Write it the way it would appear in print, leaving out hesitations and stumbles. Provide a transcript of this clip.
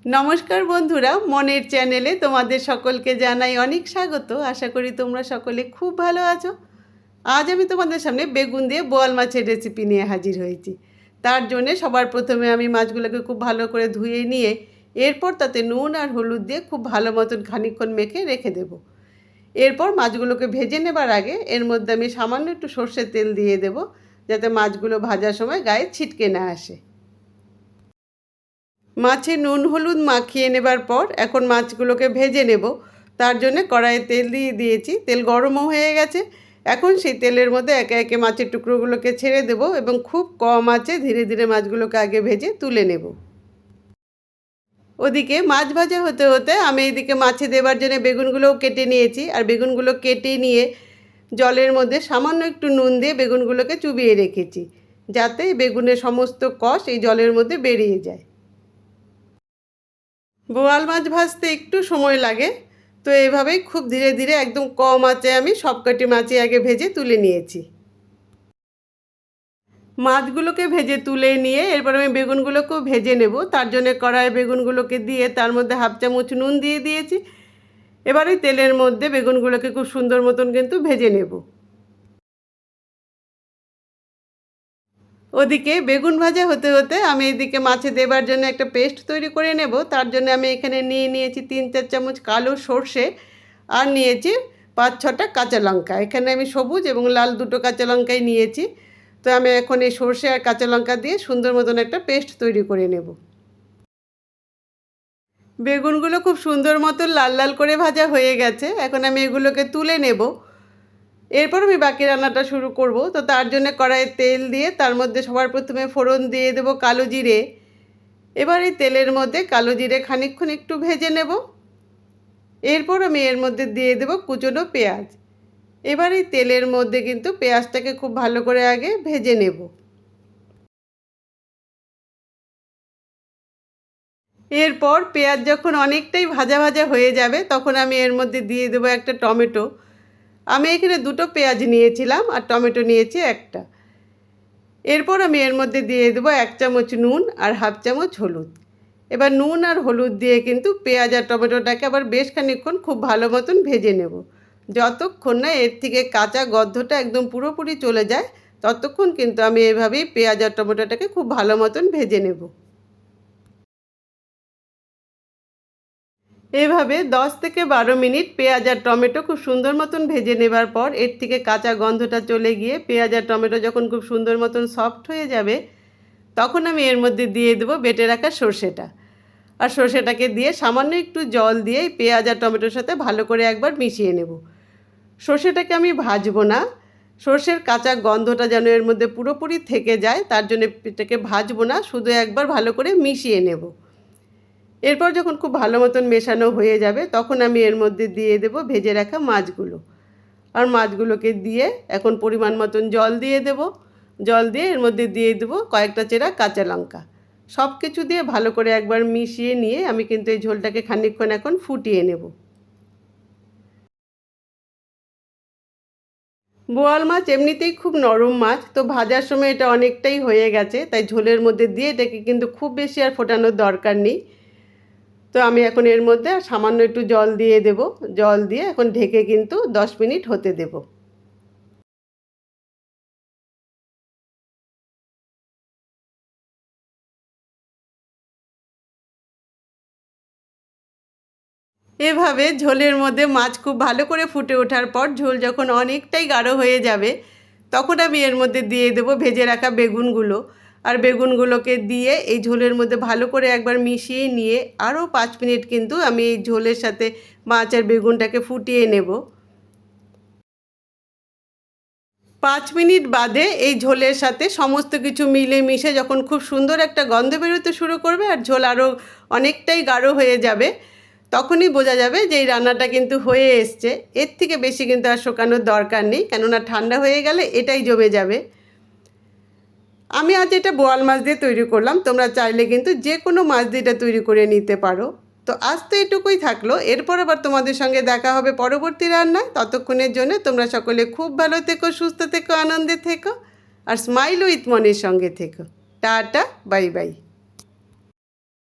নমস্কার বন্ধুরা, মনের চ্যানেলে তোমাদের সকলকে জানাই অনেক স্বাগত। আশা করি তোমরা সকলে খুব ভালো আছো। আজ আমি তোমাদের সামনে বেগুন দিয়ে বোয়াল মাছের রেসিপি নিয়ে হাজির হয়েছি। তার জন্য সবার প্রথমে আমি মাছগুলোকে খুব ভালো করে ধুয়ে নিয়ে এরপর তাতে নুন আর হলুদ দিয়ে খুব ভালো মতন খানিকক্ষণ মেখে রেখে দেব। এরপর মাছগুলোকে ভেজে নেবার আগে এর মধ্যে আমি সামান্য একটু সর্ষের তেল দিয়ে দেব, যাতে মাছগুলো ভাজার সময় গায়ে ছিটকে না আসে। মাছে নুন হলুদ মাখিয়ে নেবার পর এখন মাছগুলোকে ভেজে নেব। তার জন্য কড়াইয়ে তেল দিয়ে দিয়েছি, তেল গরমও হয়ে গেছে। এখন সেই তেলের মধ্যে একে একে মাছের টুকরোগুলোকে ছেড়ে দেব এবং খুব কম আঁচে ধীরে ধীরে মাছগুলোকে আগে ভেজে তুলে নেব। ওদিকে মাছ ভাজা হতে হতে আমি এইদিকে মাছে দেবার জন্য বেগুনগুলোও কেটে নিয়েছি। আর বেগুনগুলো কেটে নিয়ে জলের মধ্যে সামান্য একটু নুন দিয়ে বেগুনগুলোকে চুবিয়ে রেখেছি, যাতে বেগুনের সমস্ত কষ এই জলের মধ্যে বেরিয়ে যায়। বোয়াল মাছ ভাজতে একটু সময় লাগে, তো এইভাবেই খুব ধীরে ধীরে একদম কম আঁচে আমি সবকটি মাছই আগে ভেজে তুলে নিয়েছি। মাছগুলোকে ভেজে তুলে নিয়ে এরপর আমি বেগুনগুলোকেও ভেজে নেব। তার জন্য কড়াইয়ে বেগুনগুলোকে দিয়ে তার মধ্যে হাফ চামচ নুন দিয়ে দিয়েছি। এবার ওই তেলের মধ্যে বেগুনগুলোকে খুব সুন্দর মতন কিন্তু ভেজে নেব। ওদিকে বেগুন ভাজা হতে হতে আমি এদিকে মাছে দেবার জন্য একটা পেস্ট তৈরি করে নেব। তার জন্য আমি এখানে নিয়েছি 3-4 চামচ কালো সর্ষে আর নিয়েছি 5-6টা কাঁচা লঙ্কা। এখানে আমি সবুজ এবং লাল দুটো কাঁচা লঙ্কাই নিয়েছি। তো আমি এখন এই সর্ষে আর কাঁচা লঙ্কা দিয়ে সুন্দর মতন একটা পেস্ট তৈরি করে নেব। বেগুনগুলো খুব সুন্দর মতো লাল লাল করে ভাজা হয়ে গেছে। এখন আমি এগুলোকে তুলে নেব। এরপর আমি বাকি রান্নাটা শুরু করব। তো তার জন্য কড়াইয়ে তেল দিয়ে তার মধ্যে সবার প্রথমে ফোড়ন দিয়ে দেব কালো জিরে। এবার এই তেলের মধ্যে কালো জিরে খানিকক্ষণ একটু ভেজে নেব। এরপর আমি এর মধ্যে দিয়ে দেব কুচনো পেঁয়াজ। এবার এই তেলের মধ্যে কিন্তু পেঁয়াজটাকে খুব ভালো করে আগে ভেজে নেব। এরপর পেঁয়াজ যখন অনেকটাই ভাজা ভাজা হয়ে যাবে তখন আমি এর মধ্যে দিয়ে দেবো একটা টমেটো। আমি এখানে দুটো পেঁয়াজ নিয়েছিলাম আর টমেটো নিয়েছি একটা। এরপর আমি এর মধ্যে দিয়ে দেবো 1 চামচ নুন আর হাফ চামচ হলুদ। এবার নুন আর হলুদ দিয়ে কিন্তু পেঁয়াজ আর টমেটোটাকে আবার বেশ খানিকক্ষণ খুব ভালো মতন ভেজে নেব। যতক্ষণ না এর থেকে কাঁচা গন্ধটা একদম পুরোপুরি চলে যায় ততক্ষণ কিন্তু আমি এভাবেই পেঁয়াজ আর টমেটোটাকে খুব ভালো মতন ভেজে নেব। এভাবে 10 থেকে 12 মিনিট পেঁয়াজ আর টমেটো খুব সুন্দর মতন ভেজে নেবার পর এর থেকে কাঁচা গন্ধটা চলে গিয়ে পেঁয়াজ আর টমেটো যখন খুব সুন্দর মতন সফট হয়ে যাবে তখন আমি এর মধ্যে দিয়ে দেবো বেটে রাখা সর্ষেটা। আর সর্ষেটাকে দিয়ে সামান্য একটু জল দিয়ে পেঁয়াজ আর টমেটোর সাথে ভালো করে একবার মিশিয়ে নেব। সর্ষেটাকে আমি ভাজবো না, সর্ষের কাঁচা গন্ধটা যেন এর মধ্যে পুরোপুরি থেকে যায় তার জন্য এটাকে ভাজবো না, শুধু একবার ভালো করে মিশিয়ে নেব। এরপর যখন খুব ভালো মতন মেশানো হয়ে যাবে তখন আমি এর মধ্যে দিয়ে দেব ভেজে রাখা মাছগুলো। আর মাছগুলোকে দিয়ে এখন পরিমাণ মতন জল দিয়ে দেব। জল দিয়ে এর মধ্যে দিয়ে দেবো কয়েকটা চেরা কাঁচা লঙ্কা। সব কিছু দিয়ে ভালো করে একবার মিশিয়ে নিয়ে আমি কিন্তু এই ঝোলটাকে খানিকক্ষণ এখন ফুটিয়ে নেব। বোয়াল মাছ এমনিতেই খুব নরম মাছ, তো ভাজার সময় এটা অনেকটাই হয়ে গেছে, তাই ঝোলের মধ্যে দিয়ে এটাকে কিন্তু খুব বেশি আর ফোটানোর দরকার নেই। তো আমি এখন এর মধ্যে সামান্য একটু জল দিয়ে দেব। জল দিয়ে এখন ঢেকে কিন্তু 10 মিনিট হতে দেব। এভাবে ঝোলের মধ্যে মাছ খুব ভালো করে ফুটে ওঠার পর ঝোল যখন অনেকটাই গাঢ় হয়ে যাবে তখন আমি এর মধ্যে দিয়ে দেব ভেজে রাখা বেগুনগুলো। আর বেগুনগুলোকে দিয়ে এই ঝোলের মধ্যে ভালো করে একবার মিশিয়ে নিয়ে আরও 5 মিনিট কিন্তু আমি এই ঝোলের সাথে মাছ আর বেগুনটাকে ফুটিয়ে নেব। 5 মিনিট বাদে এই ঝোলের সাথে সমস্ত কিছু মিলে মিশে যখন খুব সুন্দর একটা গন্ধ বেরোতে শুরু করবে আর ঝোল আরও অনেকটাই গাঢ় হয়ে যাবে তখনই বোঝা যাবে যে এই রান্নাটা কিন্তু হয়ে এসছে। এর থেকে বেশি কিন্তু আর শুকানোর দরকার নেই, কেননা ঠান্ডা হয়ে গেলে এটাই জমে যাবে। আমি আজ এটা বোয়াল মাছ দিয়ে তৈরি করলাম, তোমরা চাইলে কিন্তু যে কোনো মাছ দিয়ে এটা তৈরি করে নিতে পারো। তো আজ তো এটুকুই থাকলো, এরপর আবার তোমাদের সঙ্গে দেখা হবে পরবর্তী রান্নায়। ততক্ষণের জন্য তোমরা সকলে খুব ভালো থেকো, সুস্থ থেকো, আনন্দে থেকো আর স্মাইল উইথ মনের সঙ্গে থেকো। Tata, bye bye.